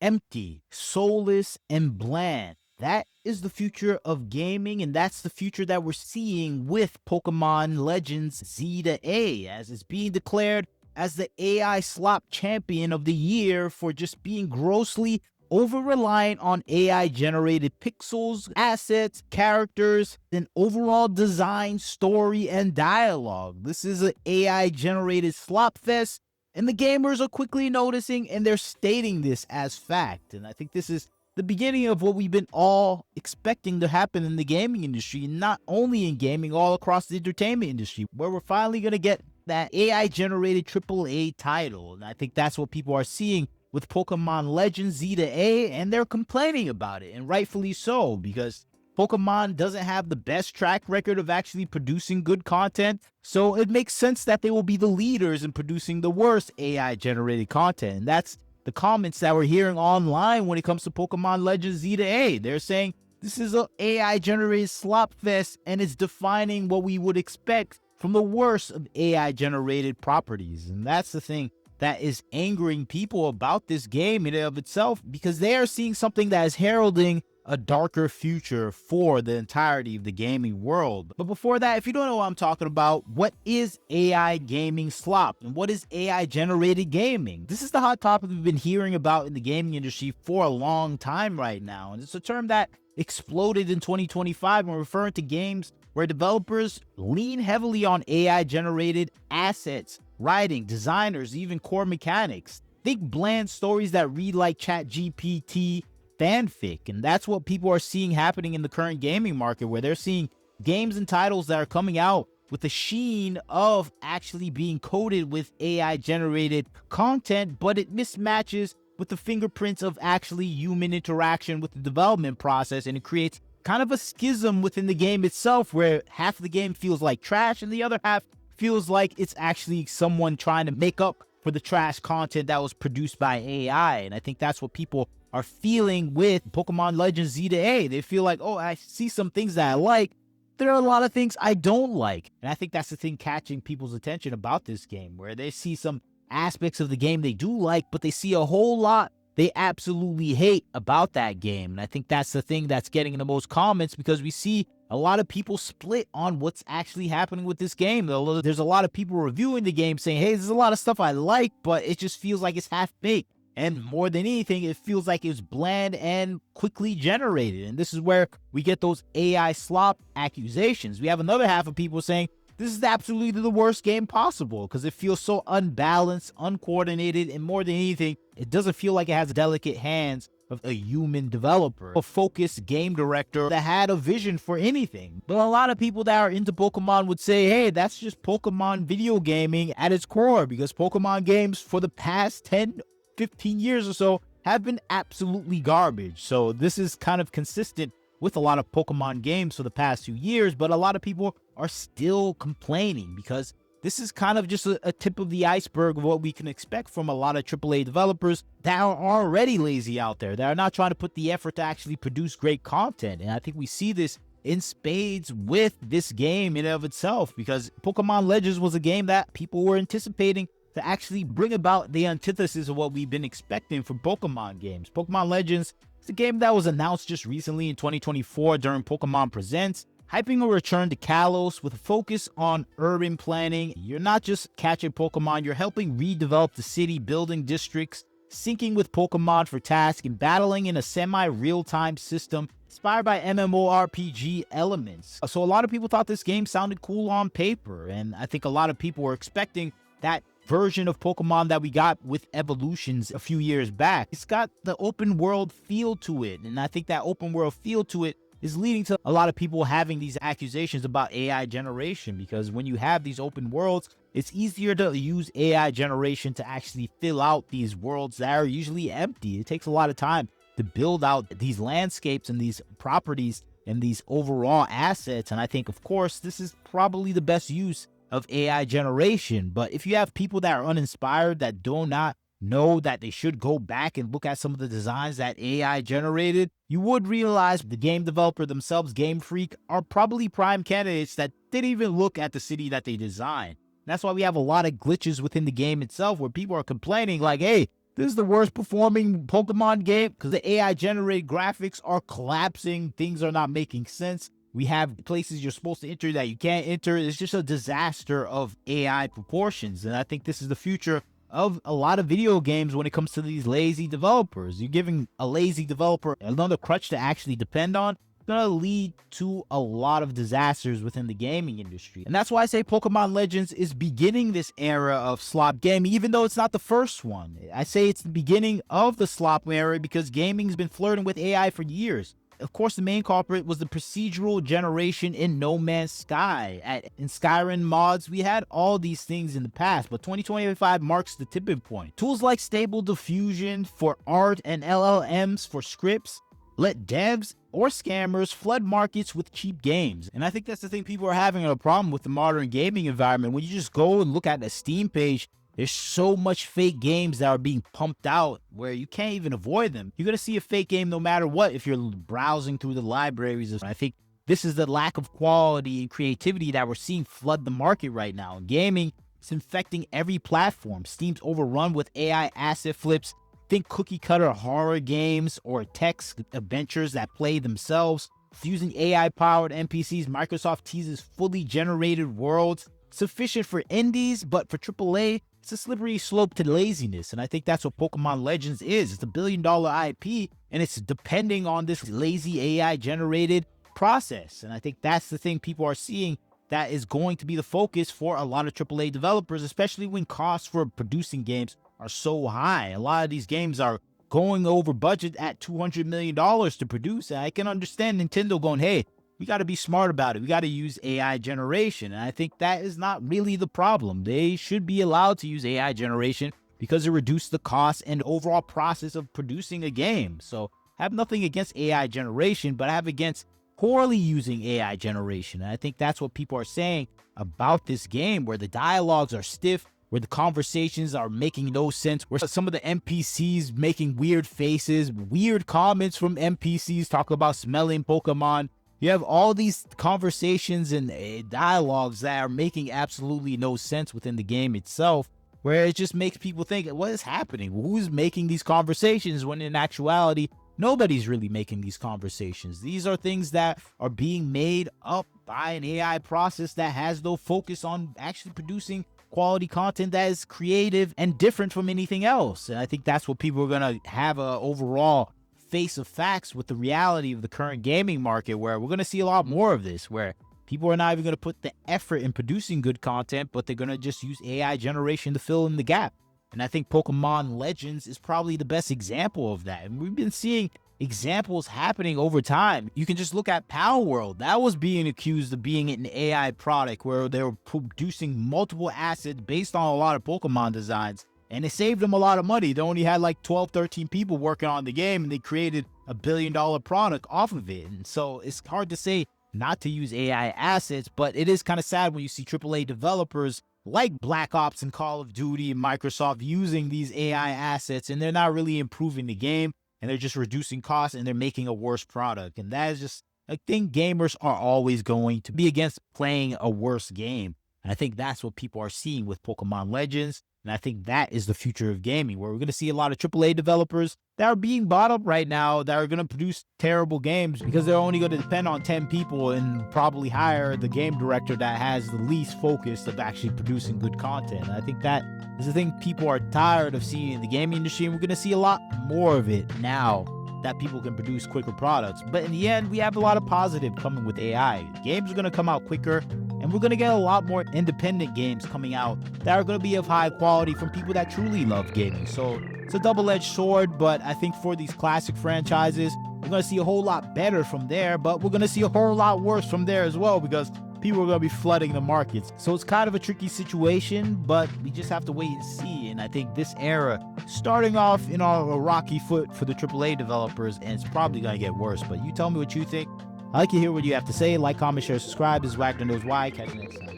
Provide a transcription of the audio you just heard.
empty, soulless, and bland. That is the future of gaming, and that's the future that we're seeing with Pokemon Legends Z to A, as it's being declared as the AI Slop Champion of the year for just being grossly over-reliant on AI-generated pixels, assets, characters, and overall design, story, and dialogue. This is an AI-generated slop fest, and the gamers are quickly noticing, and they're stating this as fact. And I think this is the beginning of what we've been all expecting to happen in the gaming industry, and not only in gaming, all across the entertainment industry, where we're finally going to get that AI-generated AAA title. And I think that's what people are seeing with Pokemon Legends Z to A, and they're complaining about it, and rightfully so, because Pokemon doesn't have the best track record of actually producing good content, so it makes sense that they will be the leaders in producing the worst AI-generated content. And that's the comments that we're hearing online when it comes to Pokemon Legends Z to A. They're saying this is an AI-generated slop fest, and it's defining what we would expect from the worst of AI-generated properties. And that's the thing that is angering people about this game in and of itself, because they are seeing something that is heralding a darker future for the entirety of the gaming world. But before that, if you don't know what I'm talking about, what is AI gaming slop and what is AI generated gaming? This is the hot topic we've been hearing about in the gaming industry for a long time right now, and it's a term that exploded in 2025 when referring to games where developers lean heavily on AI generated assets, writing, designers, even core mechanics. Think bland stories that read like ChatGPT fanfic, and that's what people are seeing happening in the current gaming market, where they're seeing games and titles that are coming out with the sheen of actually being coded with AI generated content, but it mismatches with the fingerprints of actually human interaction with the development process, and it creates kind of a schism within the game itself, where half of the game feels like trash and the other half feels like it's actually someone trying to make up for the trash content that was produced by AI. And I think that's what people are feeling with Pokemon Legends Z to A. They feel like, oh, I see some things that I like. There are a lot of things I don't like. And I think that's the thing catching people's attention about this game, where they see some aspects of the game they do like, but they see a whole lot they absolutely hate about that game. And I think that's the thing that's getting the most comments, because we see a lot of people split on what's actually happening with this game. There's a lot of people reviewing the game saying, hey, there's a lot of stuff I like, but it just feels like it's half-baked. And more than anything, it feels like it's bland and quickly generated. And this is where we get those AI slop accusations. We have another half of people saying, this is absolutely the worst game possible, because it feels so unbalanced, uncoordinated, and more than anything, it doesn't feel like it has delicate hands of a human developer, a focused game director that had a vision for anything. But a lot of people that are into Pokemon would say, hey, that's just Pokemon video gaming at its core, because Pokemon games for the past 10, 15 years or so have been absolutely garbage. So this is kind of consistent with a lot of Pokemon games for the past few years, but a lot of people are still complaining, because this is kind of just a tip of the iceberg of what we can expect from a lot of AAA developers that are already lazy out there, that are not trying to put the effort to actually produce great content. And I think we see this in spades with this game in and of itself, because Pokemon Legends was a game that people were anticipating to actually bring about the antithesis of what we've been expecting from Pokemon games. Pokemon Legends is a game that was announced just recently in 2024 during Pokemon Presents, hyping a return to Kalos with a focus on urban planning. You're not just catching Pokemon, you're helping redevelop the city, building districts, syncing with Pokemon for tasks, and battling in a semi-real-time system inspired by MMORPG elements. So a lot of people thought this game sounded cool on paper, and I think a lot of people were expecting that version of Pokemon that we got with Evolutions a few years back. It's got the open world feel to it, and I think that open world feel to it is leading to a lot of people having these accusations about AI generation, because when you have these open worlds, it's easier to use AI generation to actually fill out these worlds that are usually empty. It takes a lot of time to build out these landscapes and these properties and these overall assets. And I think, of course, this is probably the best use of AI generation. But if you have people that are uninspired, that do not know that they should go back and look at some of the designs that AI generated, you would realize the game developer themselves, Game Freak, are probably prime candidates that didn't even look at the city that they designed. And that's why we have a lot of glitches within the game itself, where people are complaining like, hey, this is the worst performing Pokemon game because the AI generated graphics are collapsing. Things are not making sense. We have places you're supposed to enter that you can't enter. It's just a disaster of AI proportions. And I think this is the future of a lot of video games when it comes to these lazy developers. You're giving a lazy developer another crutch to actually depend on. It's going to lead to a lot of disasters within the gaming industry. And that's why I say Pokemon Legends is beginning this era of slop gaming, even though it's not the first one. I say it's the beginning of the slop era because gaming's been flirting with AI for years. Of course, the main culprit was the procedural generation in No Man's Sky. In Skyrim mods, we had all these things in the past, but 2025 marks the tipping point. Tools like Stable Diffusion for art and LLMs for scripts let devs or scammers flood markets with cheap games. And I think that's the thing people are having a problem with the modern gaming environment. When you just go and look at the Steam page, there's so much fake games that are being pumped out where you can't even avoid them. You're going to see a fake game no matter what if you're browsing through the libraries. I think this is the lack of quality and creativity that we're seeing flood the market right now. And gaming is infecting every platform. Steam's overrun with AI asset flips. Think cookie cutter horror games or text adventures that play themselves. Using AI-powered NPCs, Microsoft teases fully generated worlds sufficient for indies, but for AAA, it's a slippery slope to laziness. And I think that's what Pokemon Legends is. It's a billion-dollar IP, and it's depending on this lazy AI-generated process. And I think that's the thing people are seeing that is going to be the focus for a lot of AAA developers, especially when costs for producing games are so high. A lot of these games are going over budget at $200 million to produce. And I can understand Nintendo going, hey, we got to be smart about it. We got to use AI generation. And I think that is not really the problem. They should be allowed to use AI generation because it reduces the cost and overall process of producing a game. So I have nothing against AI generation, but I have against poorly using AI generation. And I think that's what people are saying about this game, where the dialogues are stiff, where the conversations are making no sense, where some of the NPCs making weird faces, weird comments from NPCs talking about smelling Pokemon. You have all these conversations and dialogues that are making absolutely no sense within the game itself, where it just makes people think, what is happening? Who's making these conversations? When in actuality, nobody's really making these conversations. These are things that are being made up by an AI process that has no focus on actually producing quality content that is creative and different from anything else. And I think that's what people are going to have a overall face of facts with the reality of the current gaming market, where we're going to see a lot more of this, where people are not even going to put the effort in producing good content, but they're going to just use AI generation to fill in the gap. And I think Pokemon Legends is probably the best example of that. And we've been seeing examples happening over time. You can just look at Power World. That was being accused of being an AI product where they were producing multiple assets based on a lot of Pokemon designs. And it saved them a lot of money. They only had like 12, 13 people working on the game, and they created a billion-dollar product off of it. And so it's hard to say not to use AI assets, but it is kind of sad when you see AAA developers like Black Ops and Call of Duty and Microsoft using these AI assets, and they're not really improving the game, and they're just reducing costs, and they're making a worse product. And that is just, I think gamers are always going to be against playing a worse game. And I think that's what people are seeing with Pokemon Legends. And I think that is the future of gaming, where we're going to see a lot of AAA developers that are being bought up right now that are going to produce terrible games because they're only going to depend on 10 people and probably hire the game director that has the least focus of actually producing good content. And I think that is the thing people are tired of seeing in the gaming industry, and we're going to see a lot more of it now that people can produce quicker products. But in the end, we have a lot of positive coming with AI. Games are going to come out quicker, and we're going to get a lot more independent games coming out that are going to be of high quality from people that truly love gaming. So it's a double-edged sword, but I think for these classic franchises, we're going to see a whole lot better from there, but we're going to see a whole lot worse from there as well, because people are going to be flooding the markets. So it's kind of a tricky situation, but we just have to wait and see. And I think this era, starting off in a rocky foot for the AAA developers, and it's probably going to get worse. But you tell me what you think. I'd like to hear what you have to say. Like, comment, share, subscribe. This is Wagner Knows Why. Catch you next time.